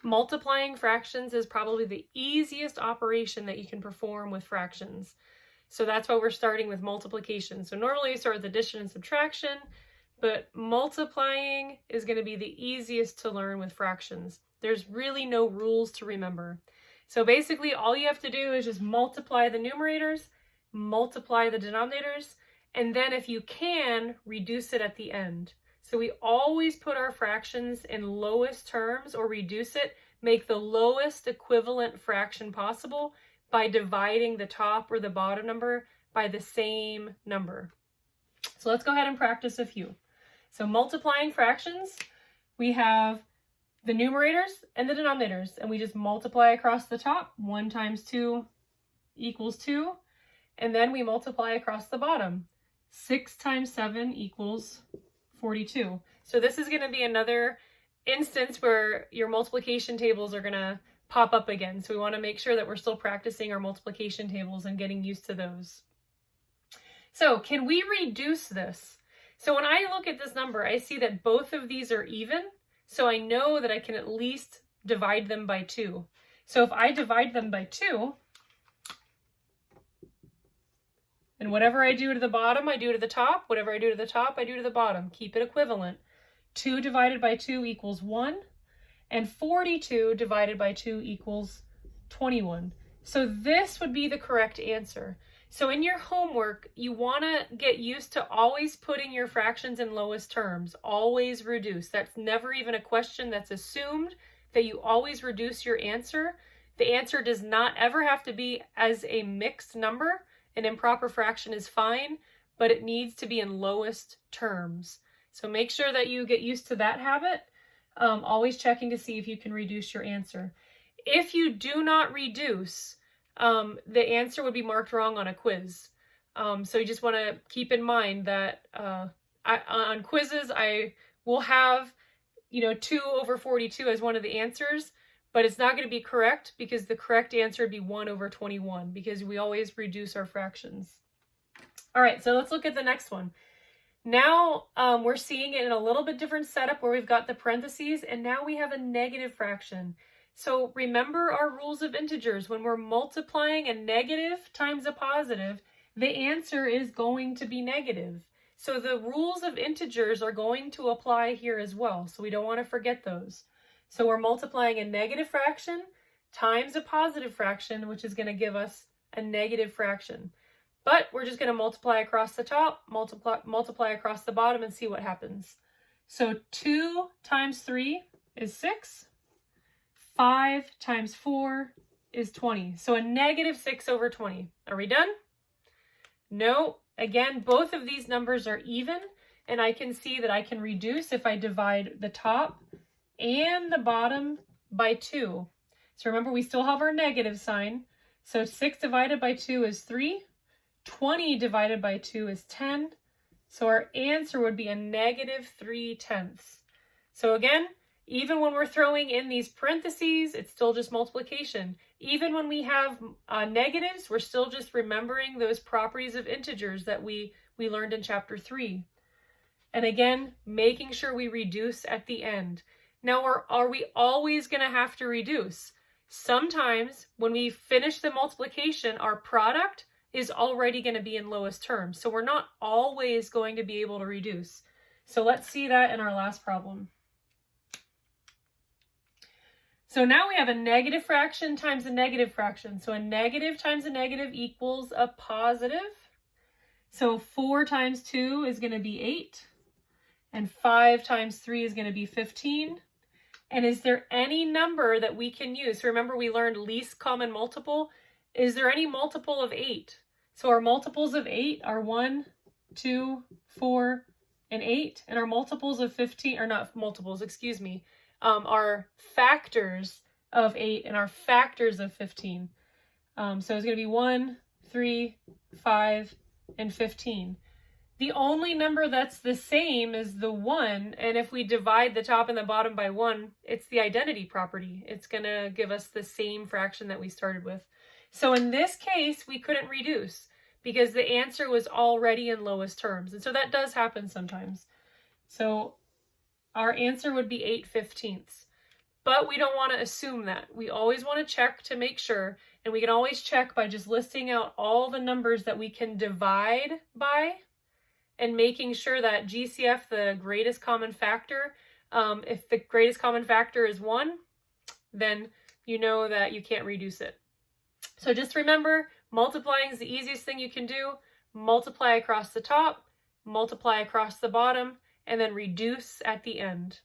Multiplying fractions is probably the easiest operation that you can perform with fractions. So that's why we're starting with multiplication. So normally you start with addition and subtraction, but multiplying is going to be the easiest to learn with fractions. There's really no rules to remember. So basically all you have to do is just multiply the numerators, multiply the denominators, and then if you can, reduce it at the end. So we always put our fractions in lowest terms or reduce it, make the lowest equivalent fraction possible by dividing the top or the bottom number by the same number. So let's go ahead and practice a few. So multiplying fractions, we have the numerators and the denominators, and we just multiply across the top. 1 times 2 equals 2, and then we multiply across the bottom. 6 times 7 equals 42. So this is going to be another instance where your multiplication tables are going to pop up again. So we want to make sure that we're still practicing our multiplication tables and getting used to those. So can we reduce this? So when I look at this number, I see that both of these are even. So I know that I can at least divide them by 2. So if I divide them by 2, and whatever I do to the bottom, I do to the top. Whatever I do to the top, I do to the bottom. Keep it equivalent. 2 divided by 2 equals 1. And 42 divided by 2 equals 21. So this would be the correct answer. So in your homework, you want to get used to always putting your fractions in lowest terms. Always reduce. That's never even a question. That's assumed that you always reduce your answer. The answer does not ever have to be as a mixed number. An improper fraction is fine, but it needs to be in lowest terms. So make sure that you get used to that habit, always checking to see if you can reduce your answer. If you do not reduce, the answer would be marked wrong on a quiz. So you just want to keep in mind that on quizzes, I will have 2 over 42 as one of the answers, but it's not going to be correct because the correct answer would be 1 over 21 because we always reduce our fractions. All right, so let's look at the next one. Now we're seeing it in a little bit different setup where we've got the parentheses and now we have a negative fraction. So remember our rules of integers. When we're multiplying a negative times a positive, the answer is going to be negative. So the rules of integers are going to apply here as well. So we don't want to forget those. So we're multiplying a negative fraction times a positive fraction, which is going to give us a negative fraction. But we're just going to multiply across the top, multiply across the bottom, and see what happens. So 2 times 3 is 6. 5 times 4 is 20. So a negative 6 over 20. Are we done? No. Again, both of these numbers are even, and I can see that I can reduce if I divide the top and the bottom by 2. So remember, we still have our negative sign. So 6 divided by 2 is 3. 20 divided by 2 is 10. So our answer would be a negative 3/10. So again, even when we're throwing in these parentheses, it's still just multiplication. Even when we have negatives, we're still just remembering those properties of integers that we learned in chapter 3. And again, making sure we reduce at the end. Now, are we always going to have to reduce? Sometimes when we finish the multiplication, our product is already going to be in lowest terms. So we're not always going to be able to reduce. So let's see that in our last problem. So now we have a negative fraction times a negative fraction. So a negative times a negative equals a positive. So 4 times 2 is going to be 8. And 5 times 3 is going to be 15. And is there any number that we can use? So remember, we learned least common multiple. Is there any multiple of 8? So our multiples of 8 are 1, 2, 4, and 8. And our multiples of 15, or not multiples, excuse me, are factors of 8 and our factors of 15. So it's going to be 1, 3, 5, and 15. The only number that's the same is the 1, and if we divide the top and the bottom by 1, it's the identity property. It's going to give us the same fraction that we started with. So in this case, we couldn't reduce because the answer was already in lowest terms. And so that does happen sometimes. So our answer would be 8/15. But we don't want to assume that. We always want to check to make sure, and we can always check by just listing out all the numbers that we can divide by and making sure that GCF, the greatest common factor, if the greatest common factor is 1, then you know that you can't reduce it. So just remember, multiplying is the easiest thing you can do. Multiply across the top, multiply across the bottom, and then reduce at the end.